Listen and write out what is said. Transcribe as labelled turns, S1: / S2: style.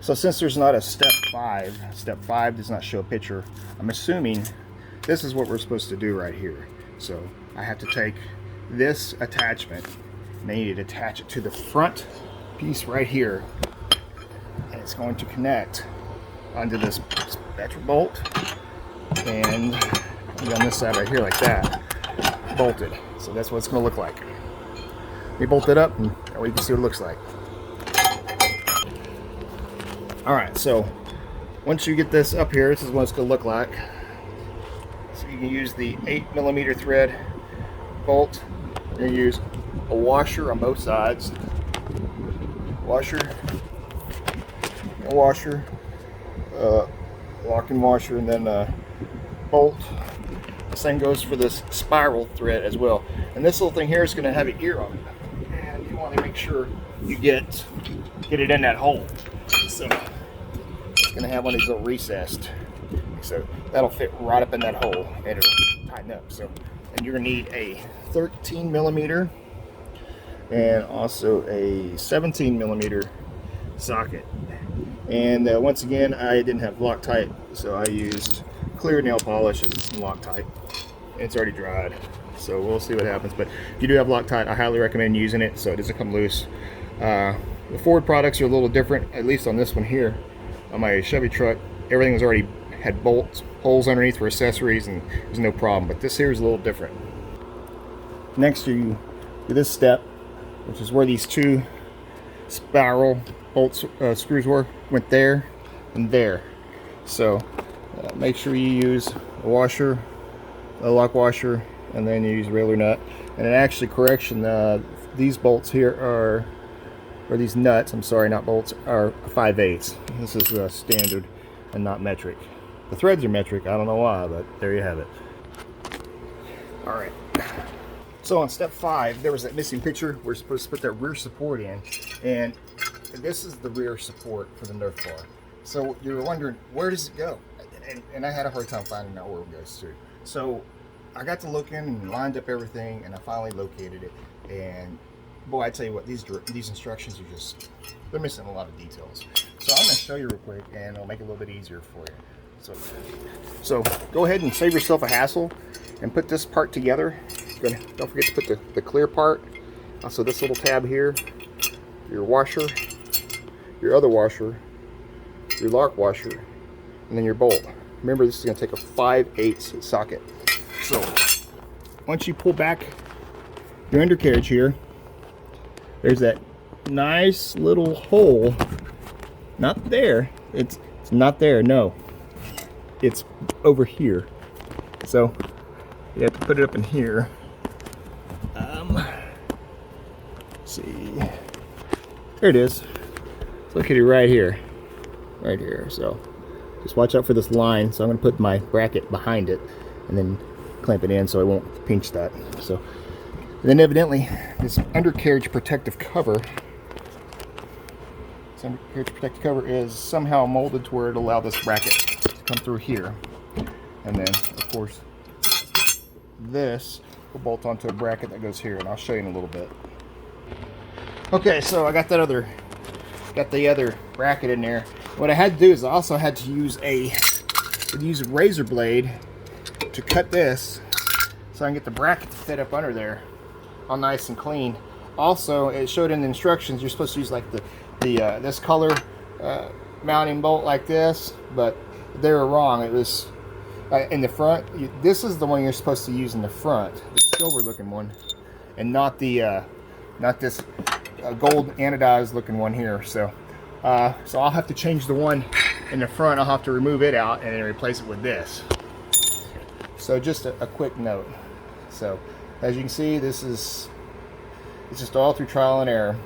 S1: So since there's not a step 5 does not show a picture, I'm assuming this is what we're supposed to do right here. So I have to take this attachment and I need to attach it to the front piece right here, and it's going to connect onto this metric bolt, and on this side right here like that, bolted. So that's what it's going to look like. We bolt it up and that way you can see what it looks like. Alright, so once you get this up here, this is what it's going to look like. So you can use the 8mm thread bolt. You're going to use a washer on both sides. Washer, a washer, lock and washer, and then bolt. The same goes for this spiral thread as well. And this little thing here is going to have an ear on it, and you want to make sure you get it in that hole. So it's going to have one of these little recessed, so that'll fit right up in that hole and it'll tighten up. So, and you're going to need a 13mm and also a 17mm socket. And once again, I didn't have Loctite, so I used clear nail polish as some Loctite. It's already dried, so we'll see what happens. But if you do have Loctite, I highly recommend using it so it doesn't come loose. The Ford products are a little different, at least on this one here. On my Chevy truck, everything was already had bolts, holes underneath for accessories, and there's no problem. But this here is a little different. Next, you do this step, which is where these two spiral bolt screws went there and there. So make sure you use a washer, a lock washer, and then you use a railer nut. And an actually correction, these bolts here are, or these nuts, I'm sorry, not bolts, are 5/8. This is standard and not metric. The threads are metric, I don't know why, but there you have it. Alright, so on step 5, there was that missing picture. We're supposed to put that rear support in, and this is the rear support for the Nerf bar. So you're wondering, where does it go? And I had a hard time finding out where it goes to. So I got to looking and lined up everything, and I finally located it. And boy, I tell you what, these instructions are just, they're missing a lot of details. So I'm going to show you real quick, and it'll make it a little bit easier for you. So go ahead and save yourself a hassle and put this part together. Don't forget to put the clear part. Also this little tab here, your washer, your other washer, your lock washer, and then your bolt. Remember, this is going to take a 5/8 socket. So once you pull back your undercarriage here, there's that nice little hole. Not there. It's not there. No, it's over here. So you have to put it up in here. Let's see. There it is. It's located right here. Right here. So just watch out for this line. So I'm going to put my bracket behind it and then clamp it in so I won't pinch that. So and then evidently this undercarriage protective cover, is somehow molded to where it'll allow this bracket to come through here. And then of course this will bolt onto a bracket that goes here, and I'll show you in a little bit. Okay, so I got the other bracket in there. What I had to do is I also had to use a razor blade to cut this so I can get the bracket to fit up under there all nice and clean. Also, it showed in the instructions you're supposed to use like this color mounting bolt like this, but they were wrong. It was in the front. This is the one you're supposed to use in the front, the silver looking one, and not this gold anodized looking one here. So I'll have to change the one in the front. I'll have to remove it out and then replace it with this. So just a quick note. So as you can see, it's just all through trial and error.